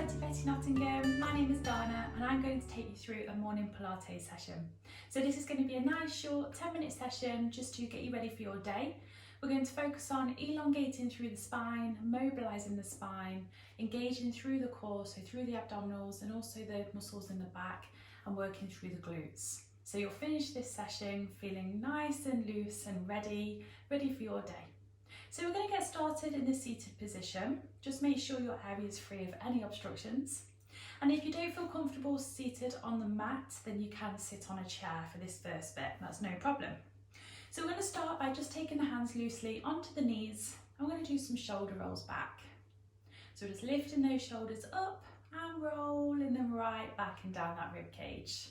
to Betty Nottingham. My name is Dana and I'm going to take you through a morning Pilates session. So this is going to be a nice short 10-minute session just to get you ready for your day. We're going to focus on elongating through the spine, mobilising the spine, engaging through the core, so through the abdominals and also the muscles in the back, and working through the glutes. So you'll finish this session feeling nice and loose and ready for your day. So we're going to get started in the seated position. Just make sure your area is free of any obstructions. And if you don't feel comfortable seated on the mat, then you can sit on a chair for this first bit. That's no problem. So we're going to start by just taking the hands loosely onto the knees. I'm going to do some shoulder rolls back. So just lifting those shoulders up and rolling them right back and down that rib cage.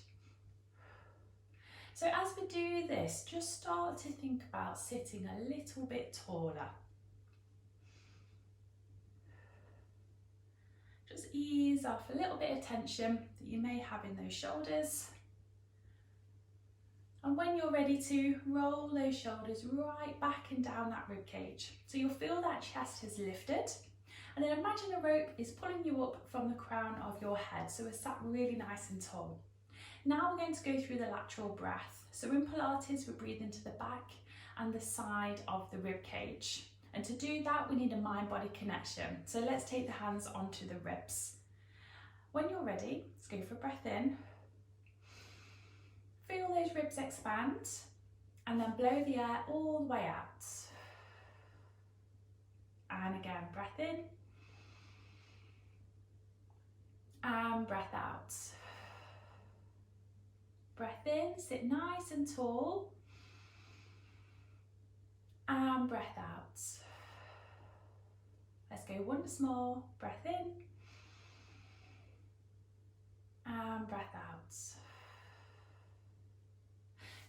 So as we do this, just start to think about sitting a little bit taller. Just ease off a little bit of tension that you may have in those shoulders. And when you're ready to, roll those shoulders right back and down that rib cage. So you'll feel that chest has lifted. And then imagine a rope is pulling you up from the crown of your head. So we're sat really nice and tall. Now we're going to go through the lateral breath. So in Pilates, we breathe into the back and the side of the rib cage. And to do that, we need a mind-body connection. So let's take the hands onto the ribs. When you're ready, let's go for a breath in. Feel those ribs expand and then blow the air all the way out. And again, breath in and breath out. Breath in, sit nice and tall, and breath out. Let's go once more, breath in, and breath out.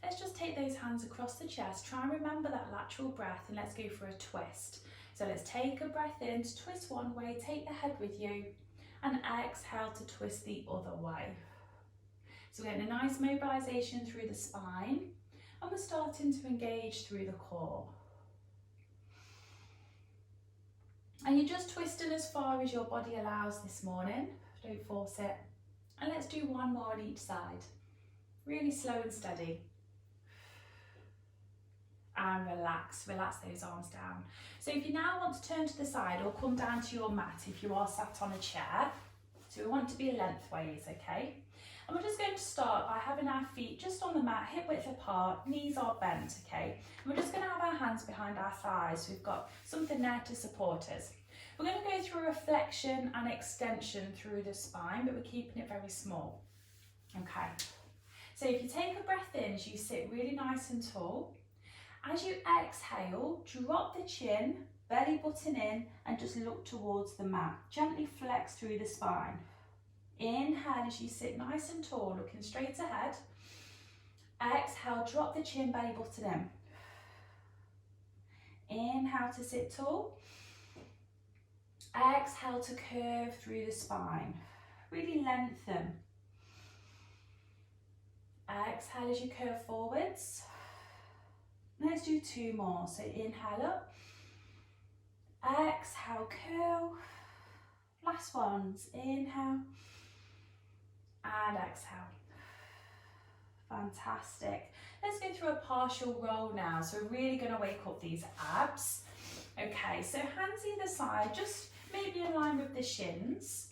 Let's just take those hands across the chest, try and remember that lateral breath, and let's go for a twist. So let's take a breath in to twist one way, take the head with you, and exhale to twist the other way. So we're getting a nice mobilisation through the spine and we're starting to engage through the core. And you're just twisting as far as your body allows this morning, don't force it. And let's do one more on each side. Really slow and steady. And relax those arms down. So if you now want to turn to the side or come down to your mat if you are sat on a chair, so we want to be lengthways, okay? And we're just going to start by having our feet just on the mat, hip width apart, knees are bent, okay? And we're just going to have our hands behind our thighs, so we've got something there to support us. We're going to go through a flexion and extension through the spine, but we're keeping it very small, okay? So if you take a breath in as you sit really nice and tall, as you exhale, drop the chin, belly button in, and just look towards the mat. Gently flex through the spine. Inhale as you sit nice and tall, looking straight ahead. Exhale, drop the chin, belly button in. Inhale to sit tall. Exhale to curve through the spine. Really lengthen. Exhale as you curve forwards. Let's do two more. So inhale up. Exhale, curl. Last ones. Inhale. And exhale. Fantastic. Let's go through a partial roll now. So we're really going to wake up these abs. Okay, so hands either side, just maybe in line with the shins.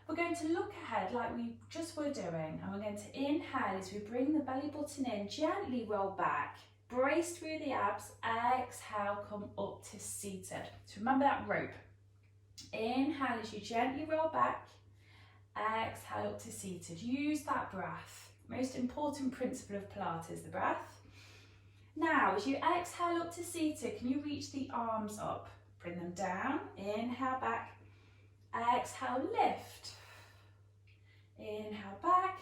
We're going to look ahead like we just were doing, and we're going to inhale as we bring the belly button in, gently roll back, brace through the abs, exhale, come up to seated. So remember that rope. Inhale as you gently roll back, exhale up to seated. Use that breath. Most important principle of Pilates, the breath. Now, as you exhale up to seated, can you reach the arms up? Bring them down. Inhale back. Exhale, lift. Inhale back.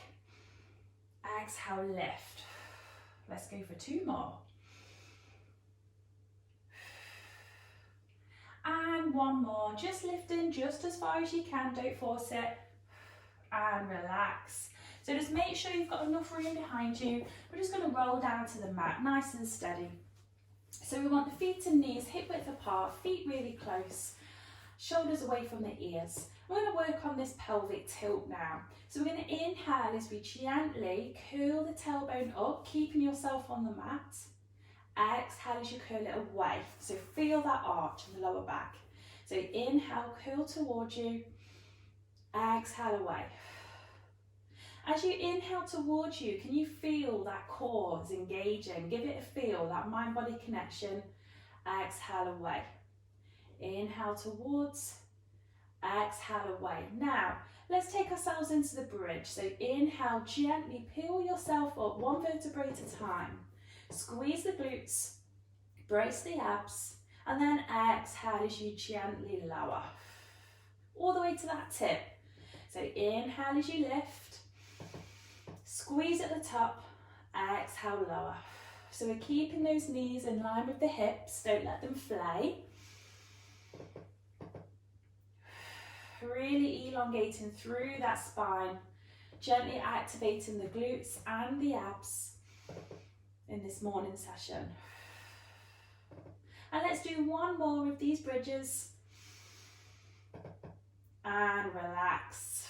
Exhale, lift. Let's go for two more. And one more. Just lifting just as far as you can. Don't force it. And relax. So just make sure you've got enough room behind you. We're just going to roll down to the mat, nice and steady. So we want the feet and knees hip width apart, feet really close. shoulders away from the ears. We're going to work on this pelvic tilt now. So we're going to inhale as we gently curl the tailbone up, keeping yourself on the mat. Exhale as you curl it away. So feel that arch in the lower back. So inhale, curl towards you. Exhale away. As you inhale towards you, can you feel that core is engaging? Give it a feel, that mind-body connection. Exhale away. Inhale towards. Exhale away. Now, let's take ourselves into the bridge. So inhale, gently peel yourself up, one vertebrae at a time. Squeeze the glutes, brace the abs, and then exhale as you gently lower. All the way to that tip. So inhale as you lift, squeeze at the top, exhale lower. So we're keeping those knees in line with the hips, don't let them flay. Really elongating through that spine, gently activating the glutes and the abs in this morning session. And let's do one more of these bridges. And relax.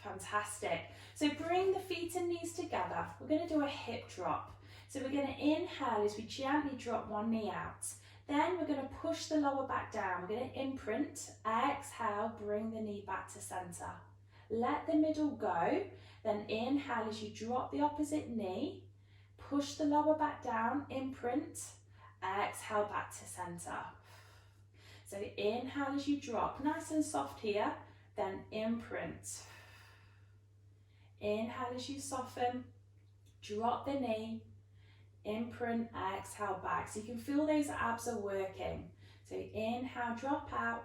Fantastic. So bring the feet and knees together. We're going to do a hip drop. So we're going to inhale as we gently drop one knee out. Then we're going to push the lower back down. We're going to imprint. Exhale, bring the knee back to center. Let the middle go. Then inhale as you drop the opposite knee. Push the lower back down, imprint. Exhale back to center. So inhale as you drop, nice and soft here, then imprint. Inhale as you soften, drop the knee, imprint, exhale back. So you can feel those abs are working. So inhale, drop out,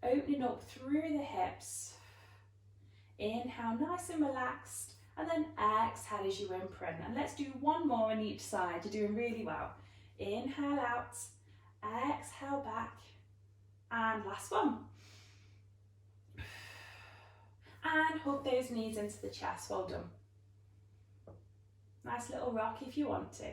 opening up through the hips. Inhale, nice and relaxed, and then exhale as you imprint. And let's do one more on each side. You're doing really well. Inhale out, exhale back, and last one. And hug those knees into the chest. Well done. Nice little rock if you want to.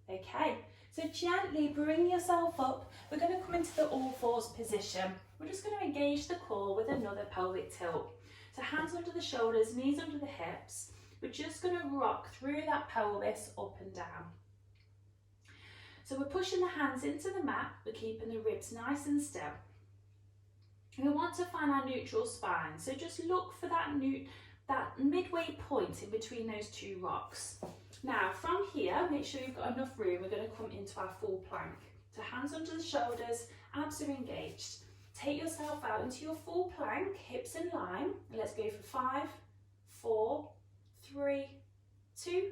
Okay, so gently bring yourself up. We're going to come into the all fours position. We're just going to engage the core with another pelvic tilt. So hands under the shoulders, knees under the hips. We're just going to rock through that pelvis up and down. So we're pushing the hands into the mat, we're keeping the ribs nice and still. We want to find our neutral spine, so just look for that midway point in between those two rocks. Now from here, make sure you've got enough room, we're going to come into our full plank. So hands under the shoulders, abs are engaged. Take yourself out into your full plank, hips in line. Let's go for 5, 4, 3, 2,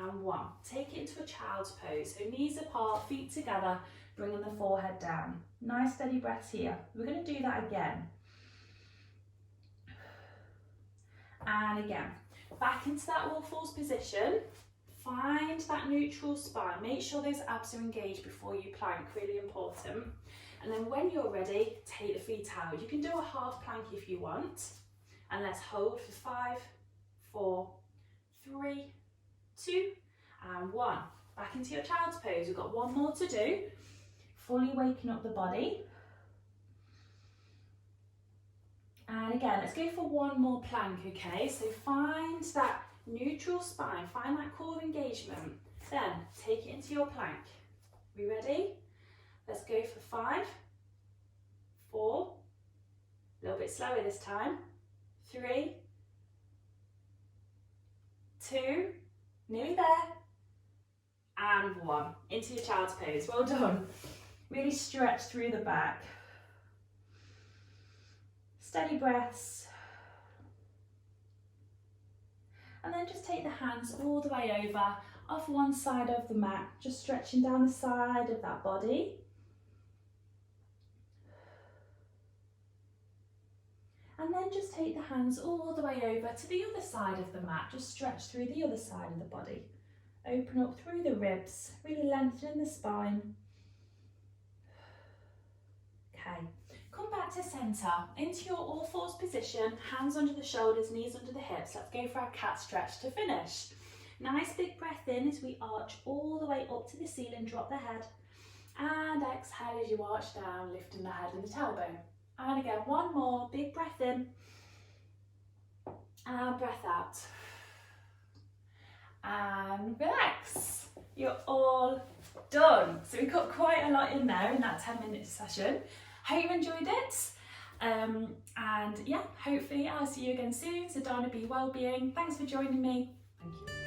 and 1. Take it into a child's pose. So knees apart, feet together, bringing the forehead down. Nice steady breaths here. We're going to do that again. And again. Back into that all fours position. Find that neutral spine. Make sure those abs are engaged before you plank, really important. And then when you're ready, take the feet out. You can do a half plank if you want. And let's hold for 5, 4, 3, 2, and 1. Back into your child's pose. We've got one more to do. Fully waking up the body. And again, let's go for one more plank, okay? So find that neutral spine, find that core engagement. Then take it into your plank. We ready? Let's go for 5, 4, a little bit slower this time, 3, 2, nearly there, and 1. Into your child's pose. Well done. Really stretch through the back. Steady breaths. And then just take the hands all the way over, off one side of the mat, just stretching down the side of that body. And then just take the hands all the way over to the other side of the mat, just stretch through the other side of the body. Open up through the ribs, really lengthening the spine. Okay, come back to centre, into your all fours position, hands under the shoulders, knees under the hips. Let's go for our cat stretch to finish. Nice big breath in as we arch all the way up to the ceiling, drop the head. And exhale as you arch down, lifting the head and the tailbone. And again, one more, big breath in and breath out. And relax. You're all done. So we got quite a lot in there in that 10-minute session. Hope you enjoyed it. And yeah, hopefully I'll see you again soon. So Dana, be well-being. Thanks for joining me. Thank you.